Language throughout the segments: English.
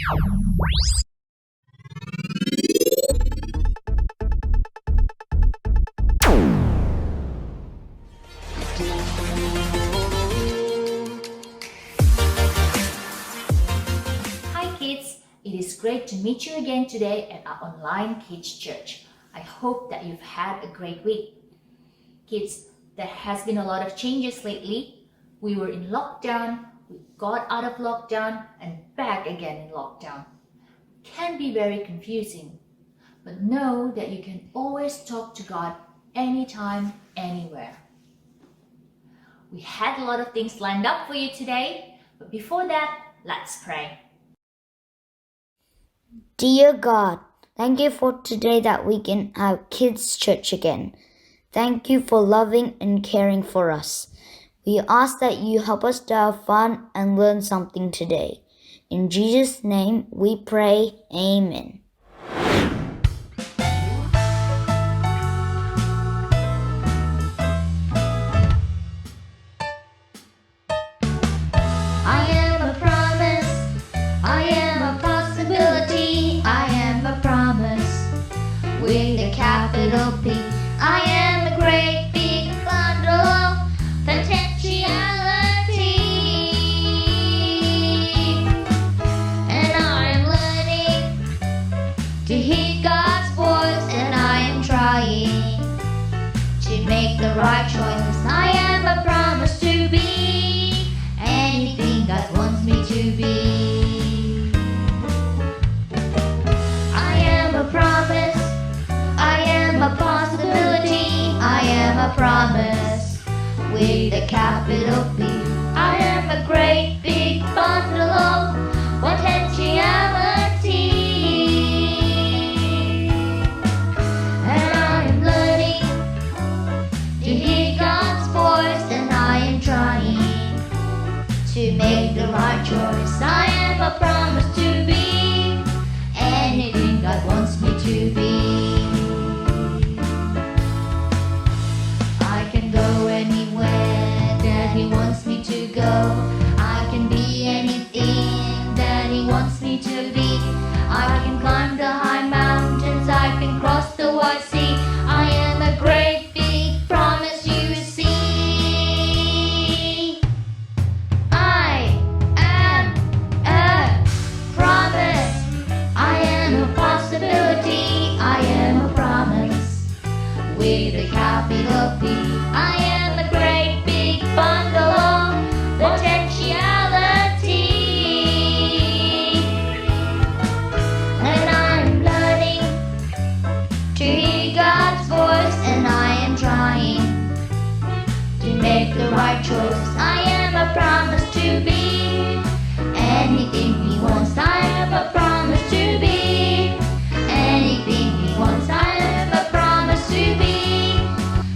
Hi kids, it is great to meet you again today at our online kids church. I hope that you've had a great week. Kids, there has been a lot of changes lately. We were in lockdown, we got out of lockdown and back again in lockdown. Can be very confusing, but know that you can always talk to God anytime, anywhere. We had a lot of things lined up for you today, but before that, let's pray. Dear God, thank you for today that we can have kids' church again. Thank you for loving and caring for us. We ask that you help us to have fun and learn something today. In Jesus' name we pray, Amen. I am a promise, I am a possibility, I am a promise with a capital P. I am a great big bundle of potentiality, and I am learning to hear God's voice, and I am trying to make the right choices. I am a promise to be anything God wants me to be. I am a promise, I am a possibility, I am a promise with a capital P. I am a great big bundle of potentiality, and I am learning to hear God's voice, and I am trying to make the right choice. I am a promise to be anything God wants me to be. I can go anywhere that He wants me to go. I can be anything that He wants me to be. I can climb the high mountains, I can cross the wide sea. I am a great big promise, you see. I am a promise, I am a possibility, I am a promise with a capital P. I am a great big bundle of potentiality, and I'm learning to hear God's voice, and I am trying to make the right choice. I am a promise to be anything He wants. I am a promise to be anything He wants. I am a promise to be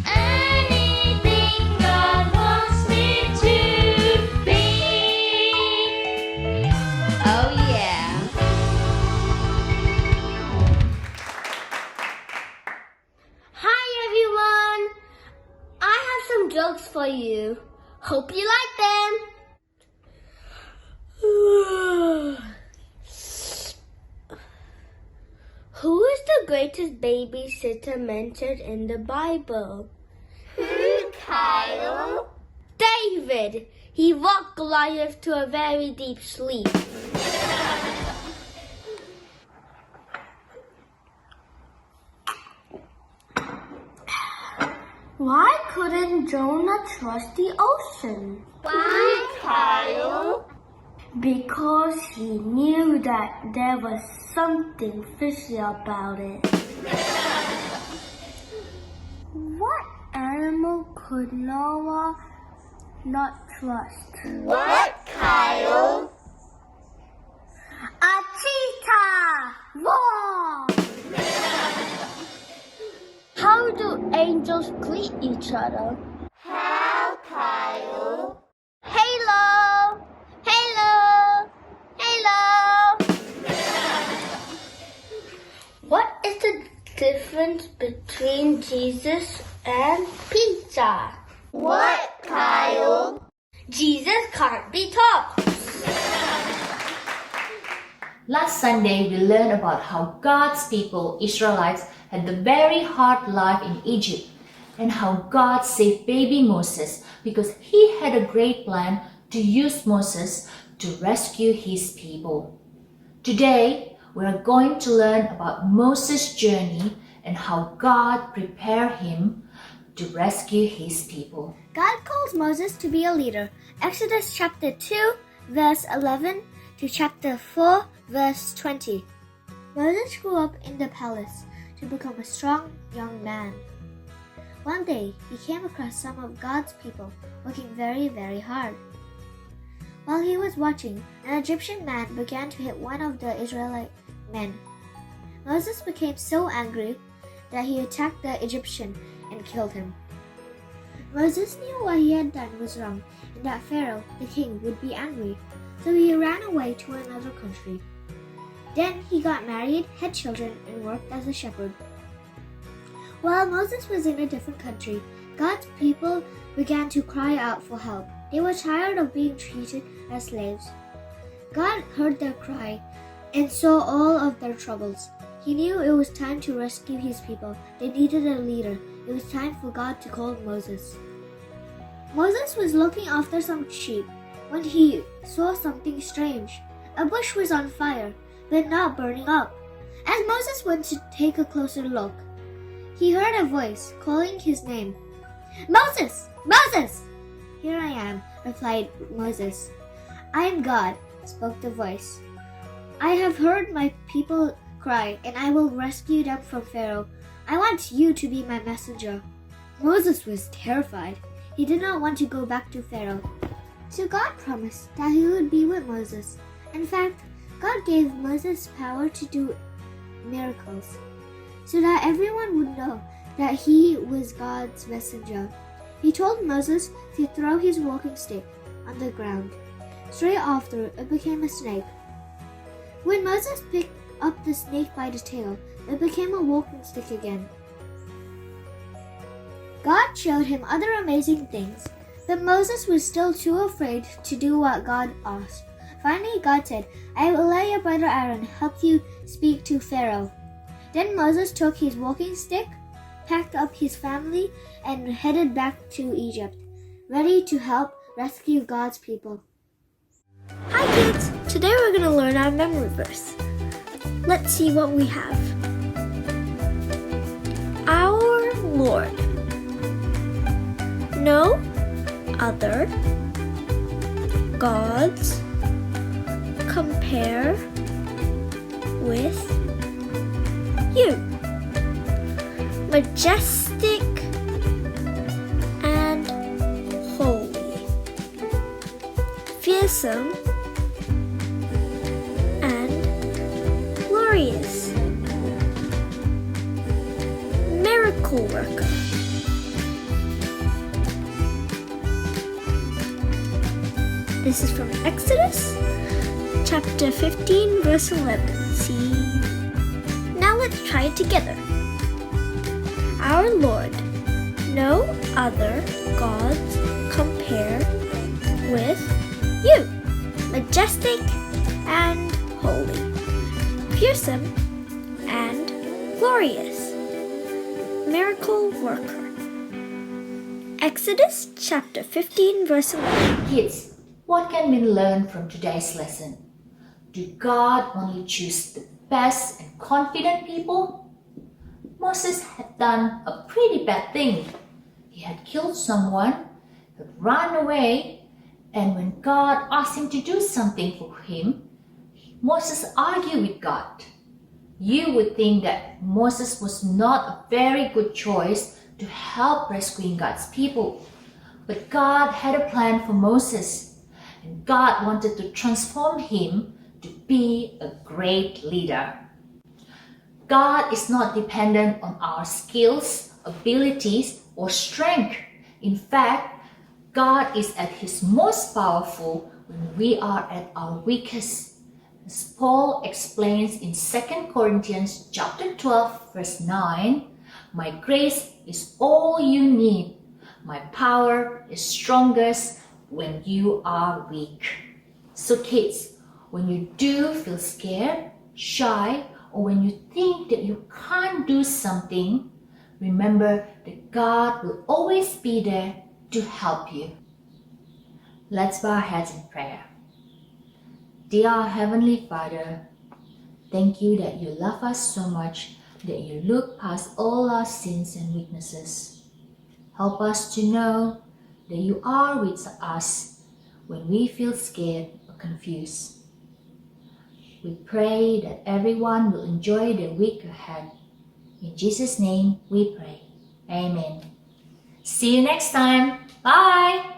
anything God wants me to be. Oh yeah. Hi everyone! I have some jokes for you. Hope you like them. Who is the greatest babysitter mentioned in the Bible? Who, Kyle? David! He rocked Goliath to a very deep sleep. Why couldn't Jonah trust the ocean? Why, Kyle? Because he knew that there was something fishy about it. What animal could Noah not trust? What, Kyle? A cheetah! Wrong! How do angels greet each other? How, Kyle? Hello! Hello! Hello! What is the difference between Jesus and pizza? What, Kyle? Jesus can't be taught. Last Sunday, we learned about how God's people, Israelites, had the very hard life in Egypt and how God saved baby Moses because he had a great plan to use Moses to rescue his people. Today, we are going to learn about Moses' journey and how God prepared him to rescue his people. God calls Moses to be a leader. Exodus chapter 2, verse 11 to chapter 4, verse 20. Moses grew up in the palace to become a strong young man. One day, he came across some of God's people working very, very hard. While he was watching, an Egyptian man began to hit one of the Israelite men. Moses became so angry that he attacked the Egyptian and killed him. Moses knew what he had done was wrong and that Pharaoh, the king, would be angry, so he ran away to another country. Then he got married, had children, and worked as a shepherd. While Moses was in a different country, God's people began to cry out for help. They were tired of being treated as slaves. God heard their cry and saw all of their troubles. He knew it was time to rescue his people. They needed a leader. It was time for God to call Moses. Moses was looking after some sheep when he saw something strange. A bush was on fire, but not burning up. As Moses went to take a closer look, he heard a voice calling his name. "Moses! Moses!" "Here I am," replied Moses. "I am God," spoke the voice. "I have heard my people cry, and I will rescue them from Pharaoh. I want you to be my messenger." Moses was terrified. He did not want to go back to Pharaoh. So God promised that he would be with Moses. In fact, God gave Moses power to do miracles so that everyone would know that he was God's messenger. He told Moses to throw his walking stick on the ground. Straight after, it became a snake. When Moses picked up the snake by the tail, it became a walking stick again. God showed him other amazing things, but Moses was still too afraid to do what God asked. Finally, God said, "I will let your brother Aaron help you speak to Pharaoh." Then Moses took his walking stick, packed up his family, and headed back to Egypt, ready to help rescue God's people. Hi kids! Today we're going to learn our memory verse. Let's see what we have. Our Lord. No other gods compare with you. Majestic and holy. Fearsome and glorious. Miracle worker. This is from Exodus chapter 15 verse 11. See? Now let's try it together. Our Lord, no other gods compare with you. Majestic and holy. Fearsome and glorious. Miracle worker. Exodus chapter 15 verse 11. Kids, what can we learn from today's lesson? Do God only choose the best and confident people? Moses had done a pretty bad thing. He had killed someone, had run away, and when God asked him to do something for him, Moses argued with God. You would think that Moses was not a very good choice to help rescuing God's people. But God had a plan for Moses. And God wanted to transform him to be a great leader. God is not dependent on our skills, abilities, or strength. In fact, God is at his most powerful when we are at our weakest. As Paul explains in 2 Corinthians chapter 12, verse 9, "My grace is all you need. My power is strongest when you are weak." So kids, when you do feel scared, shy, or when you think that you can't do something, remember that God will always be there to help you. Let's bow our heads in prayer. Dear our Heavenly Father, thank you that you love us so much that you look past all our sins and weaknesses. Help us to know that you are with us when we feel scared or confused. We pray that everyone will enjoy their week ahead. In Jesus' name we pray. Amen. See you next time. Bye.